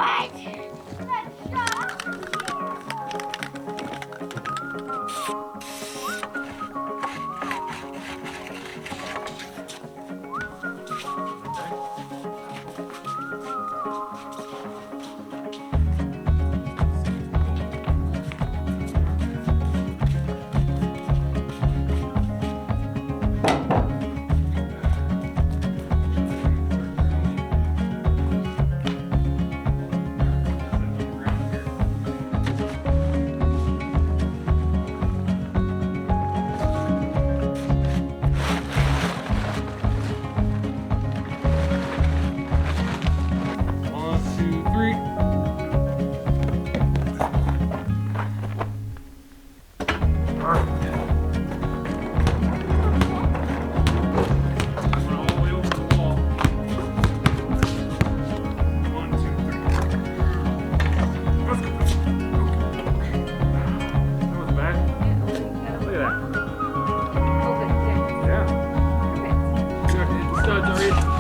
it! Let's go!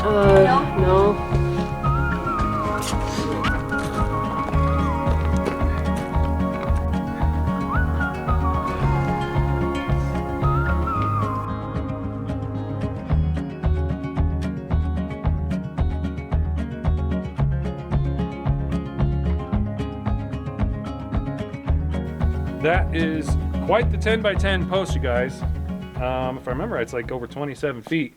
No. That is quite the 10 by 10 post, you guys. If I remember, it's like over 27 feet.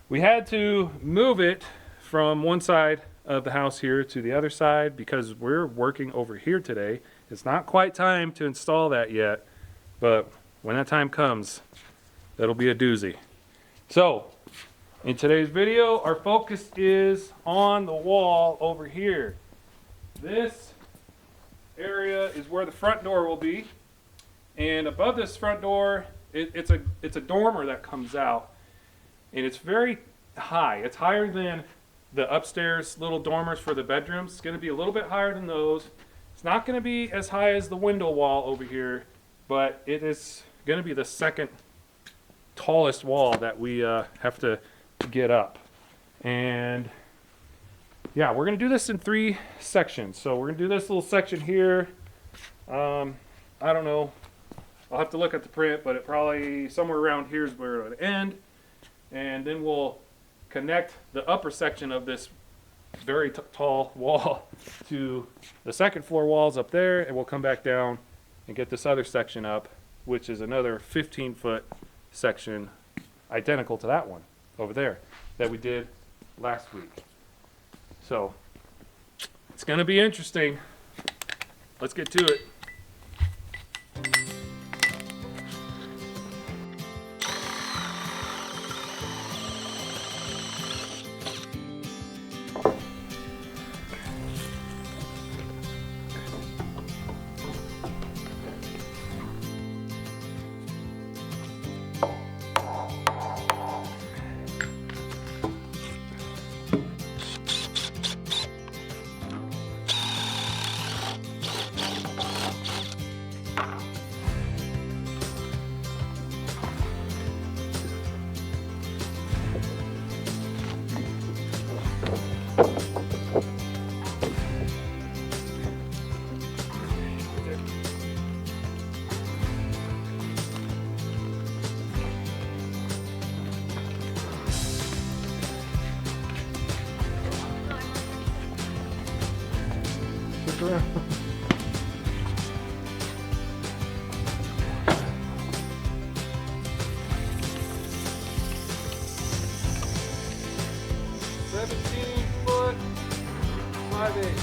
We had to move it from one side of the house here to the other side because we're working over here today. It's not quite time to install that yet, but when that time comes, that'll be a doozy. So, in today's video, our focus is on the wall over here. This area is where the front door will be, and above this front door, it's a dormer that comes out. And it's very high. It's higher than the upstairs little dormers for the bedrooms. It's going to be a little bit higher than those. It's not going to be as high as the window wall over here, but it is going to be the second tallest wall that we have to get up. And yeah, we're going to do this in 3 sections. So we're going to do this little section here. I don't know. I'll have to look at the print, but it probably somewhere around here is where it would end. And then we'll connect the upper section of this very tall wall to the second floor walls up there, and we'll come back down and get this other section up, which is another 15-foot section identical to that one over there that we did last week. So it's going to be interesting. Let's get to it. Around. Foot 5/8.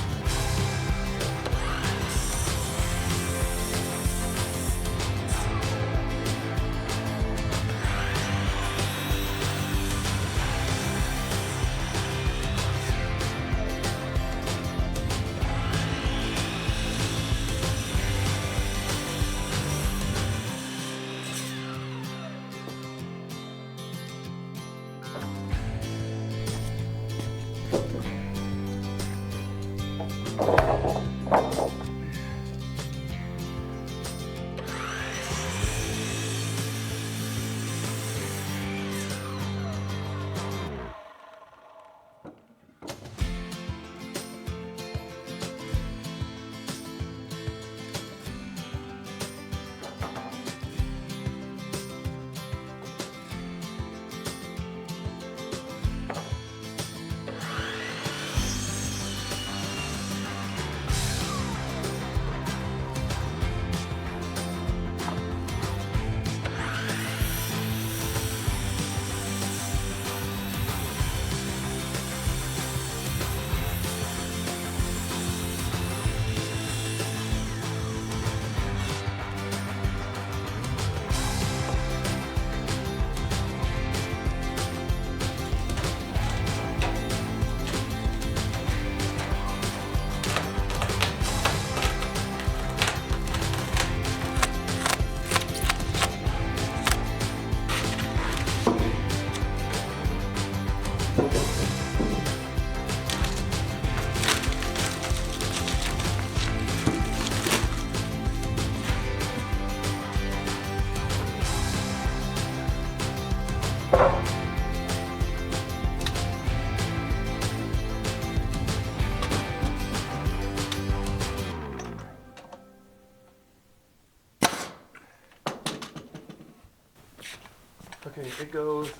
it goes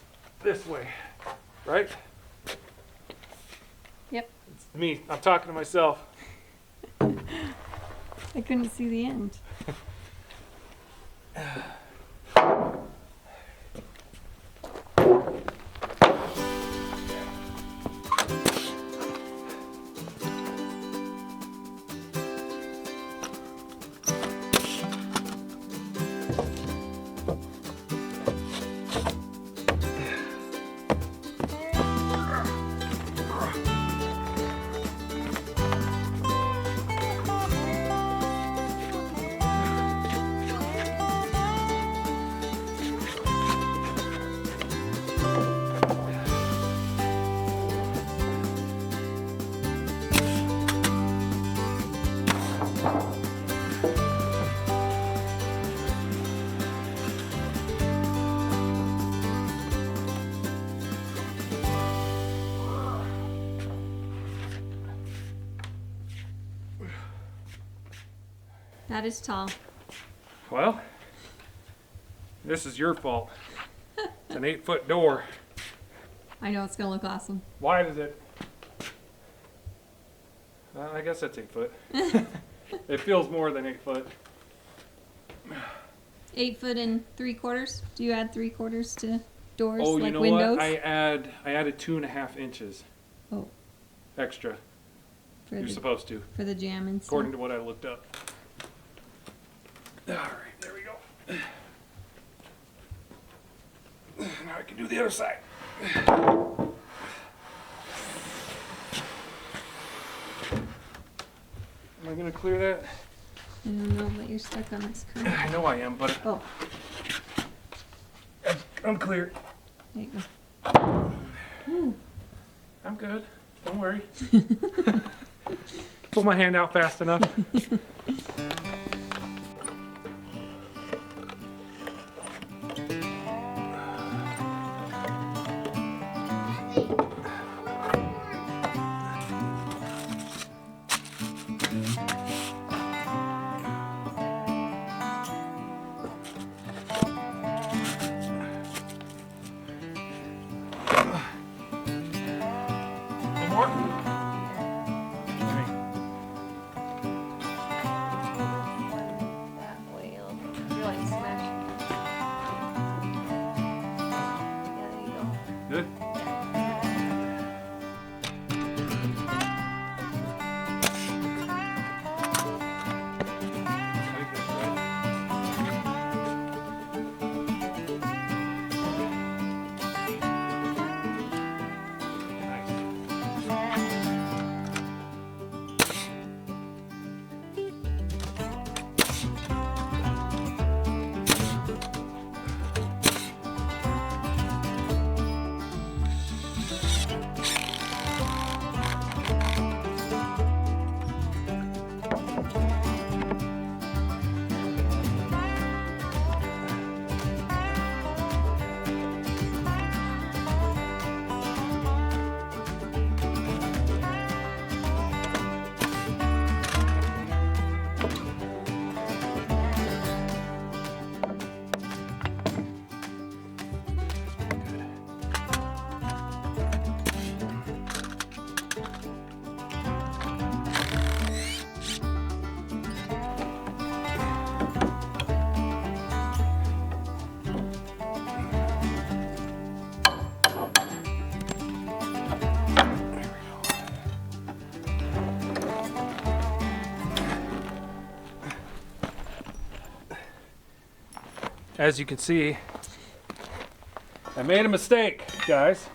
this way, right? Yep. It's me. I'm talking to myself. I couldn't see the end. That is tall. Well, this is your fault. It's an 8-foot door. I know it's gonna look awesome. Wide is it? I guess that's 8 foot. It feels more than 8 foot. 8 foot and 3/4. Do you add 3/4 to doors Oh, like you know windows? what? I added 2.5 inches. Oh. Extra. For You're the, supposed to, for the jam and stuff. according to what I looked up. All right, there we go. Now I can do the other side. Am I gonna clear that? I don't know, but you're stuck on this curve. I know I am, but Oh, I'm clear. there you go. Ooh. I'm good. Don't worry. Pull my hand out fast enough. One more? That way, you're like smashing. Yeah, there you go. Good. As you can see, I made a mistake, guys.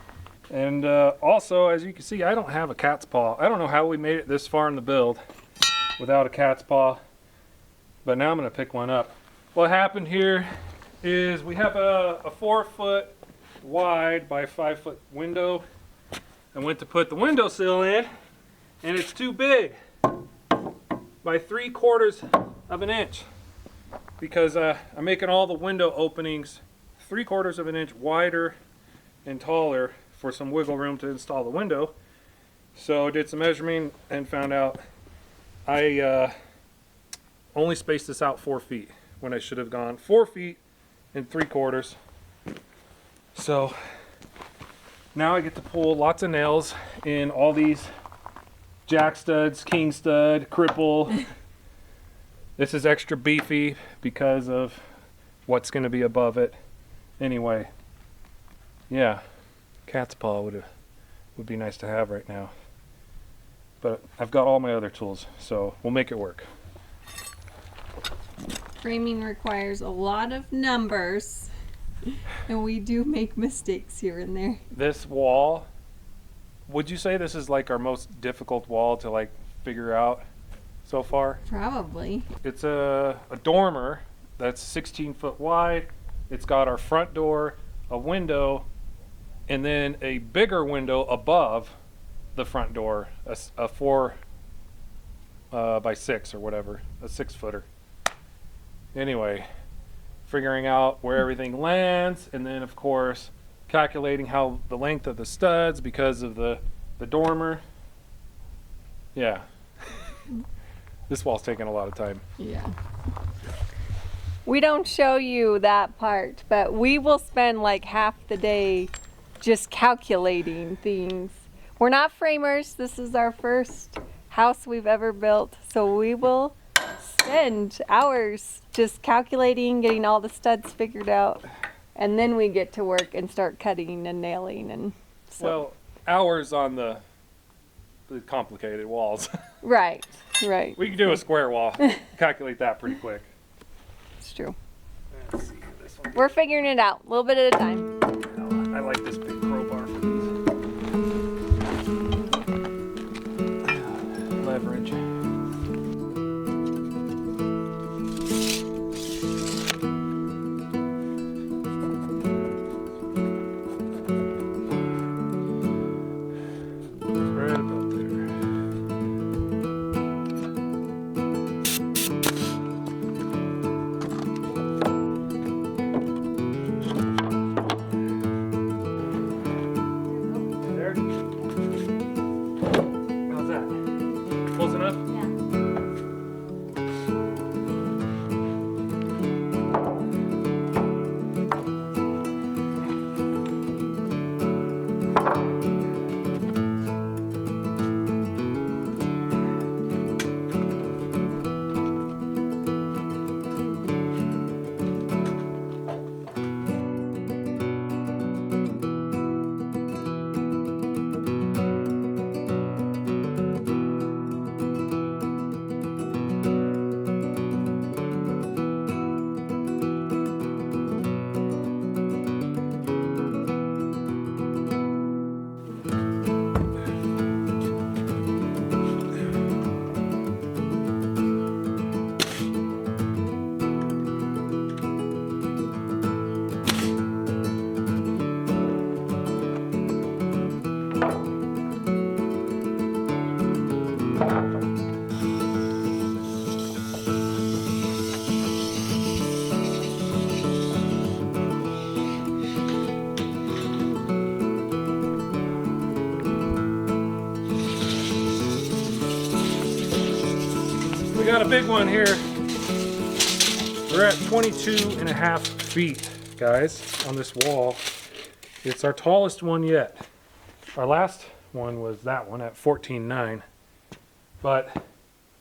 And also, as you can see, I don't have a cat's paw. I don't know how we made it this far in the build without a cat's paw, but now I'm gonna pick one up. What happened here is we have a 4-foot wide by 5-foot window. I went to put the windowsill in, and it's too big by 3/4 of an inch. Because I'm making all the window openings 3/4 of an inch wider and taller for some wiggle room to install the window. So I did some measuring and found out I only spaced this out 4 feet when I should have gone 4 feet and 3/4. So now I get to pull lots of nails in all these jack studs, king stud, cripple. This is extra beefy because of what's going to be above it. Anyway, yeah, cat's paw would be nice to have right now. But I've got all my other tools, so we'll make it work. Framing requires a lot of numbers, and we do make mistakes here and there. This wall, would you say this is like our most difficult wall to like figure out so far? Probably. It's a dormer that's 16 foot wide. It's got our front door, a window, and then a bigger window above the front door, a 4 by 6 or whatever, a 6-footer. Anyway, figuring out where everything lands, and then of course calculating how the length of the studs because of the dormer. Yeah. This wall's taking a lot of time. Yeah. We don't show you that part, but we will spend like half the day just calculating things. We're not framers. This is our first house we've ever built, so we will spend hours just calculating, getting all the studs figured out, and then we get to work and start cutting and nailing. And so. Well, hours on the complicated walls. Right. We can do a square wall, calculate that pretty quick. It's true. Let's see this one. We're figuring it out, a little bit at a time. I like this big crowbar for these. Leverage. Right about there. There. How's that? Close enough? We got a big one here. We're at 22.5 feet, guys, on this wall. It's our tallest one yet. Our last one was that one at 14.9. But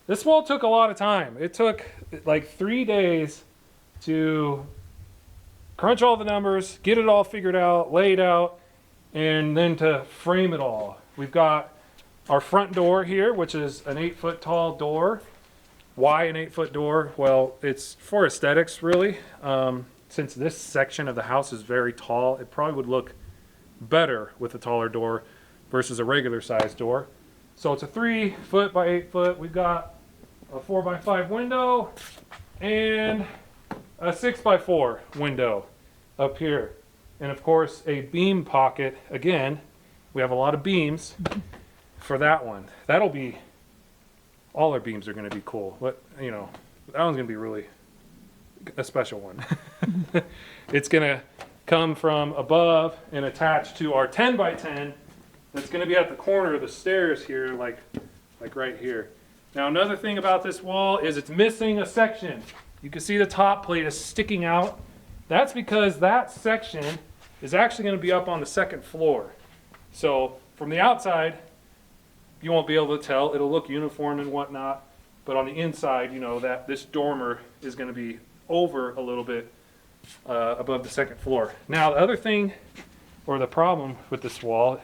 this wall took a lot of time. It took like 3 days to crunch all the numbers, get it all figured out, laid out, and then to frame it all. We've got our front door here, which is an 8-foot tall door. Why an 8-foot door? Well, it's for aesthetics, really. Since this section of the house is very tall, it probably would look better with a taller door versus a regular size door. So it's a 3-foot by 8-foot. We've got a 4x5 window and a 6x4 window up here. And of course, a beam pocket. Again, we have a lot of beams for that one. That'll be, all our beams are going to be cool. But, you know, that one's going to be really a special one. It's going to come from above and attach to our 10x10 that's going to be at the corner of the stairs here, like right here. Now, another thing about this wall is it's missing a section. You can see the top plate is sticking out. That's because that section is actually going to be up on the second floor. So from the outside, you won't be able to tell. It'll look uniform and whatnot. But on the inside, you know, that this dormer is going to be over a little bit above the second floor. Now, the other thing, or the problem with this wall,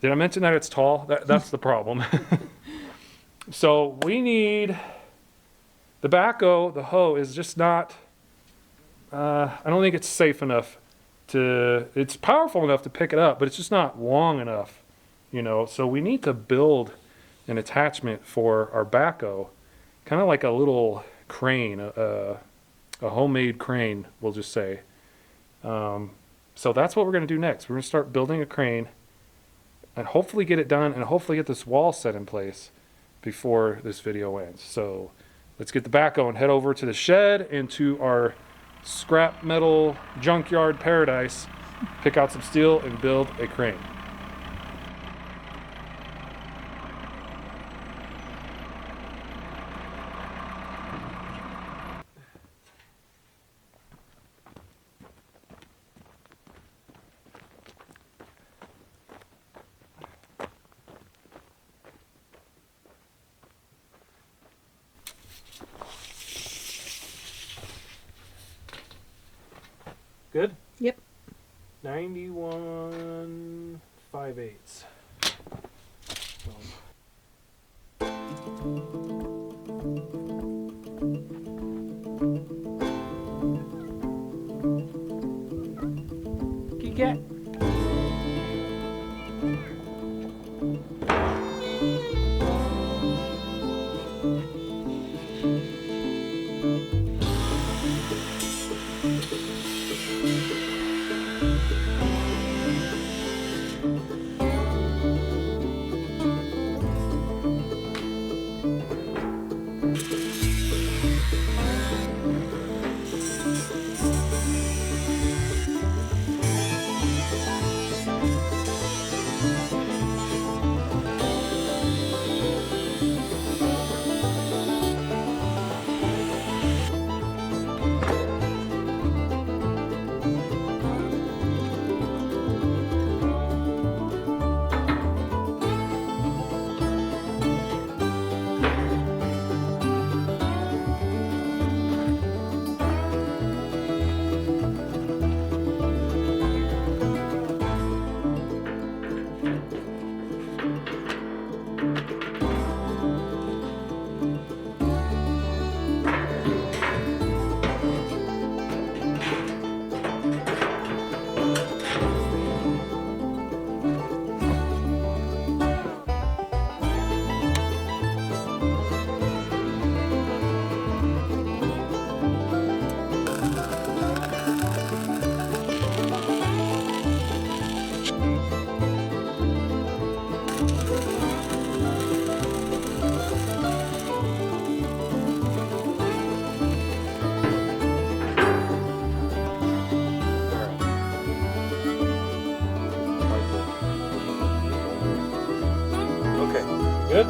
did I mention that it's tall? That's the problem. So we need, the backhoe, the hoe is just not, I don't think it's safe enough to, it's powerful enough to pick it up, but it's just not long enough, you know. So we need to build an attachment for our backhoe, kind of like a little crane, a homemade crane, we'll just say. So that's what we're going to do next. We're going to start building a crane and hopefully get it done and hopefully get this wall set in place before this video ends. So let's get the backhoe and head over to the shed and to our scrap metal junkyard paradise, pick out some steel and build a crane. Good? Yep. 91 5/8. Good cat. Good?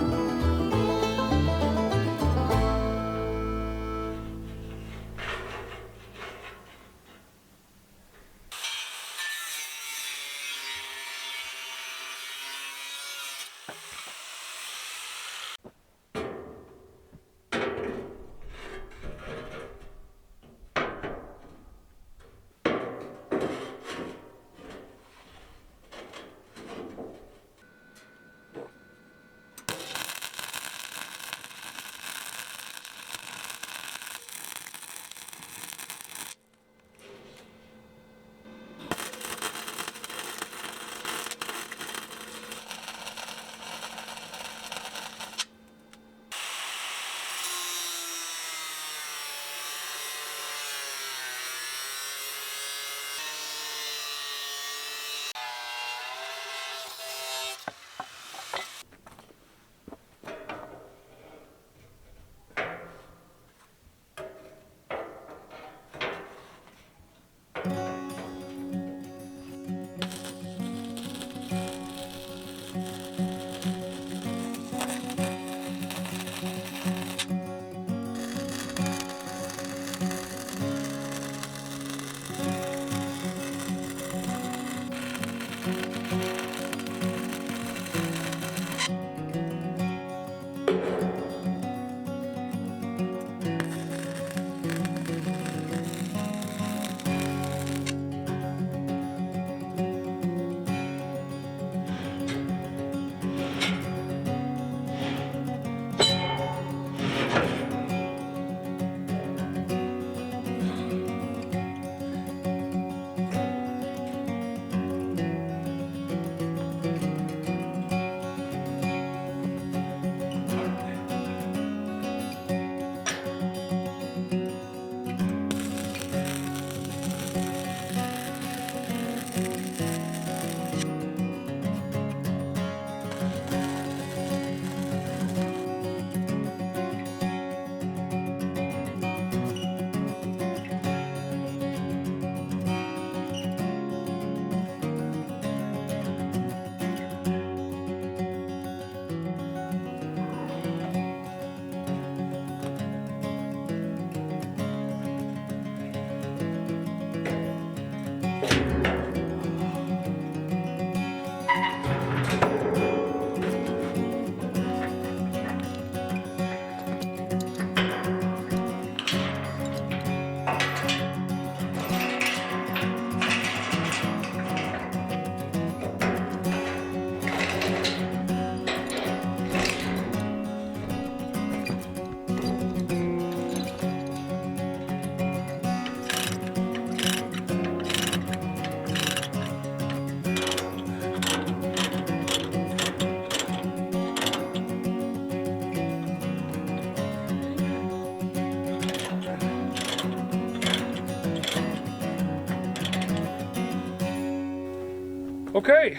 Okay,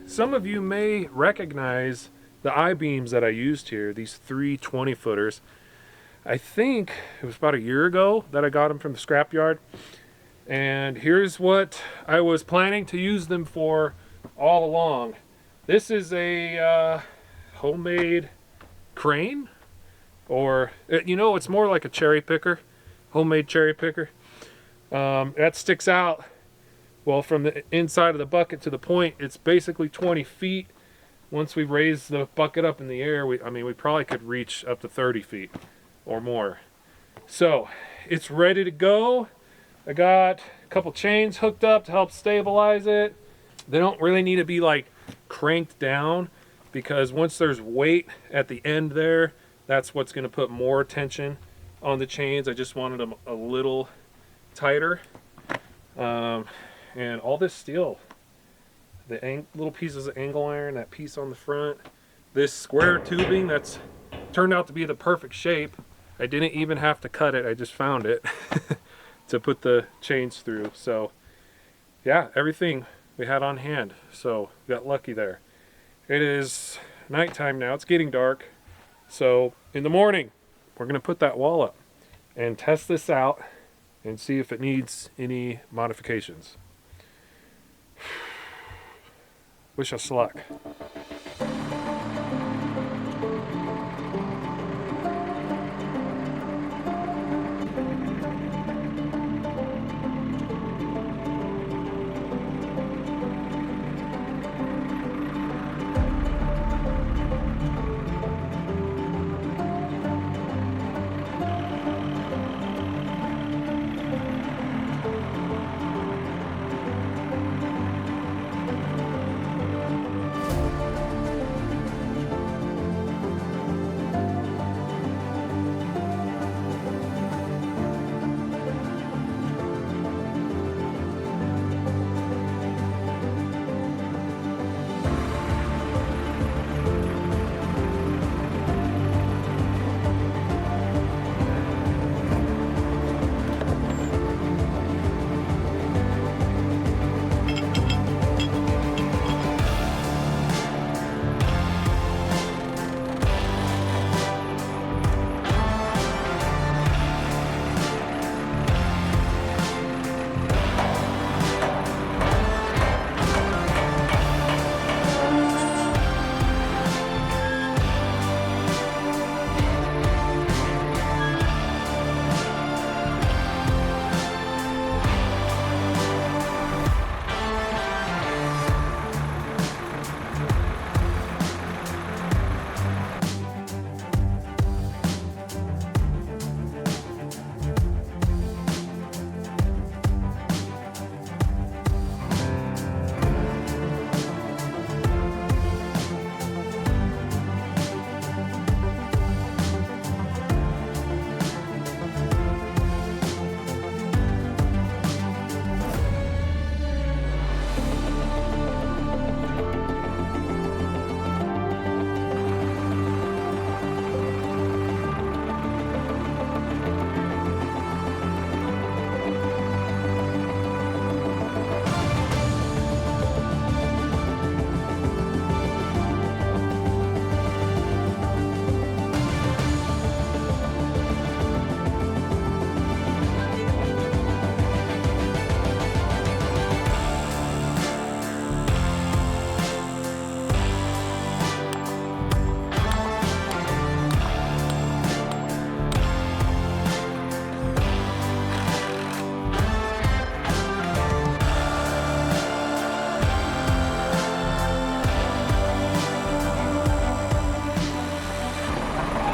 some of you may recognize the I-beams that I used here, these 3 20-footers. I think it was about a year ago that I got them from the scrapyard. And here's what I was planning to use them for all along. This is a homemade crane, or you know, it's more like a cherry picker, homemade cherry picker. That sticks out, well, from the inside of the bucket to the point. It's basically 20 feet. Once we raise the bucket up in the air, we probably could reach up to 30 feet or more. So it's ready to go. I got a couple chains hooked up to help stabilize it. They don't really need to be like cranked down, because once there's weight at the end there, that's what's going to put more tension on the chains. I just wanted them a little tighter. And all this steel, the little pieces of angle iron, that piece on the front, this square tubing that's turned out to be the perfect shape. I didn't even have to cut it, I just found it to put the chains through. So yeah, everything we had on hand, so we got lucky there. It is nighttime now, it's getting dark, so in the morning we're going to put that wall up and test this out and see if it needs any modifications. Wish us luck.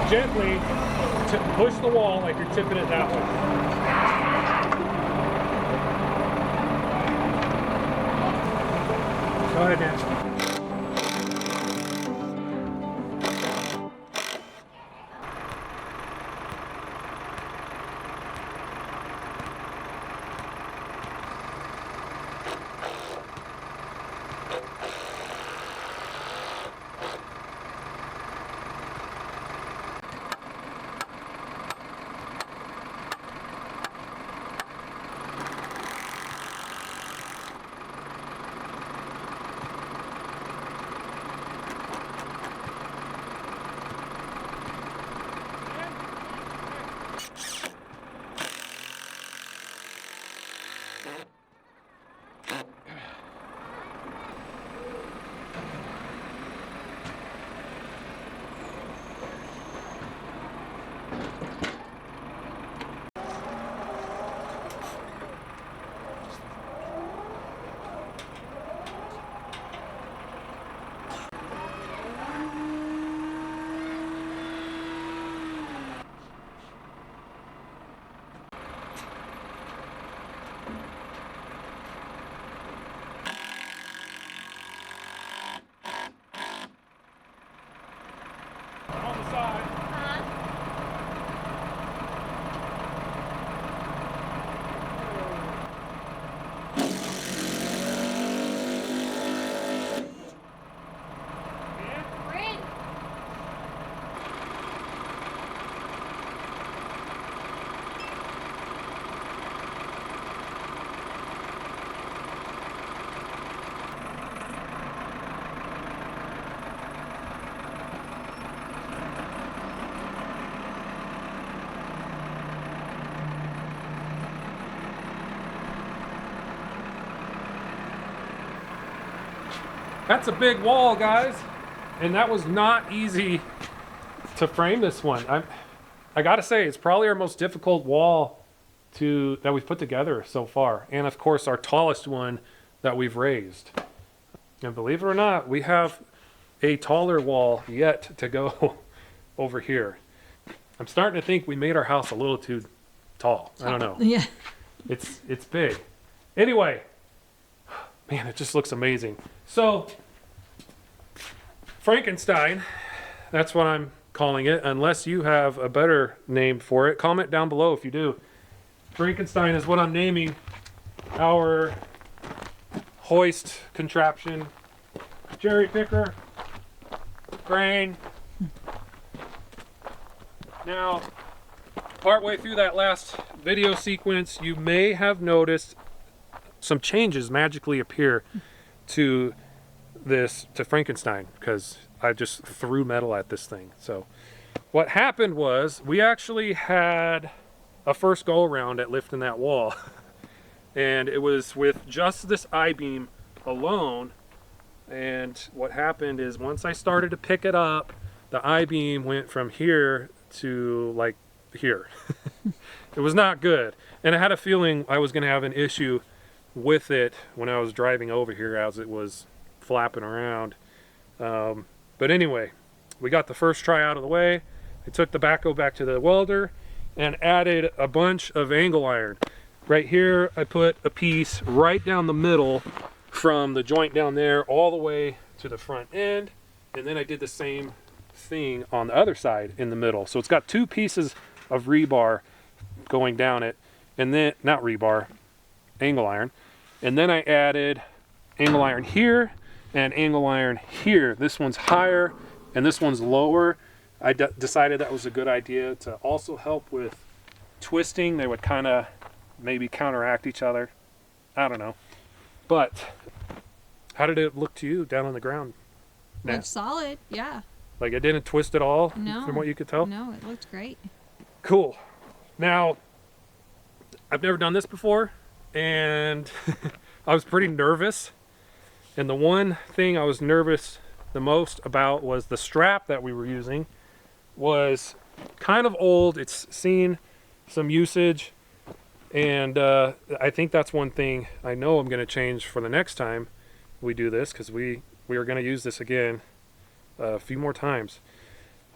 Gently push the wall like you're tipping it that way. Go ahead, Dan. On the side. We're in. That's a big wall, guys, and that was not easy to frame this one. I gotta say, it's probably our most difficult wall that we've put together so far, and of course our tallest one that we've raised. And believe it or not, we have a taller wall yet to go over here. I'm starting to think we made our house a little too tall. I don't know. Yeah. It's big. Anyway, man, it just looks amazing. So, Frankenstein, that's what I'm calling it, unless you have a better name for it. Comment down below if you do. Frankenstein is what I'm naming our hoist contraption. Cherry picker, crane. Now, partway through that last video sequence, you may have noticed some changes magically appear to Frankenstein, because I just threw metal at this thing. So what happened was we actually had a first go around at lifting that wall and it was with just this I-beam alone. And what happened is once I started to pick it up, the I-beam went from here to like here. It was not good, and I had a feeling I was going to have an issue with it when I was driving over here as it was flapping around. But anyway, we got the first try out of the way. I took the backhoe back to the welder and added a bunch of angle iron. Right here I put a piece right down the middle from the joint down there all the way to the front end, and then I did the same thing on the other side in the middle. So it's got two pieces of rebar going down it, and then not rebar, angle iron, and then I added angle iron here and angle iron here. This one's higher and this one's lower. I decided that was a good idea to also help with twisting. They would kind of maybe counteract each other. I don't know. But how did it look to you down on the ground, Nat? Looks solid, yeah. Like it didn't twist at all, No. from what you could tell? No, it looked great. Cool. Now, I've never done this before, and I was pretty nervous. And the one thing I was nervous the most about was the strap that we were using was kind of old. It's seen some usage, and I think that's one thing I know I'm going to change for the next time we do this, because we are going to use this again a few more times.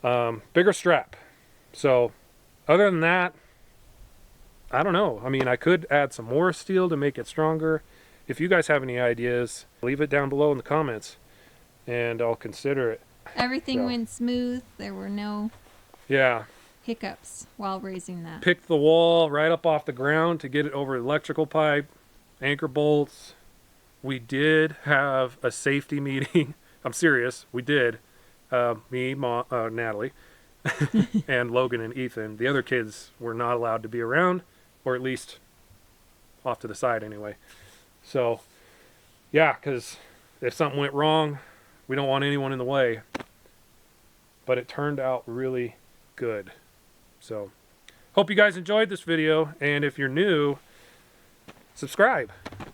Bigger strap. So other than that, I don't know. I mean, I could add some more steel to make it stronger. If you guys have any ideas, leave it down below in the comments and I'll consider it. Everything So. went smooth. There were no Yeah. hiccups while raising that. Picked the wall right up off the ground to get it over electrical pipe, anchor bolts. We did have a safety meeting. I'm serious. We did. Me, Natalie, and Logan and Ethan. The other kids were not allowed to be around, or at least off to the side anyway. So, yeah, because if something went wrong, we don't want anyone in the way. But it turned out really good. So, Hope you guys enjoyed this video, and if you're new, subscribe.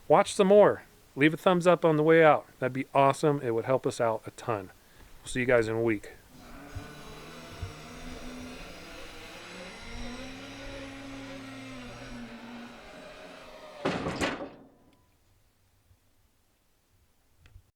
Watch some more. Leave a thumbs up on the way out. That'd be awesome. It would help us out a ton. We'll see you guys in a week.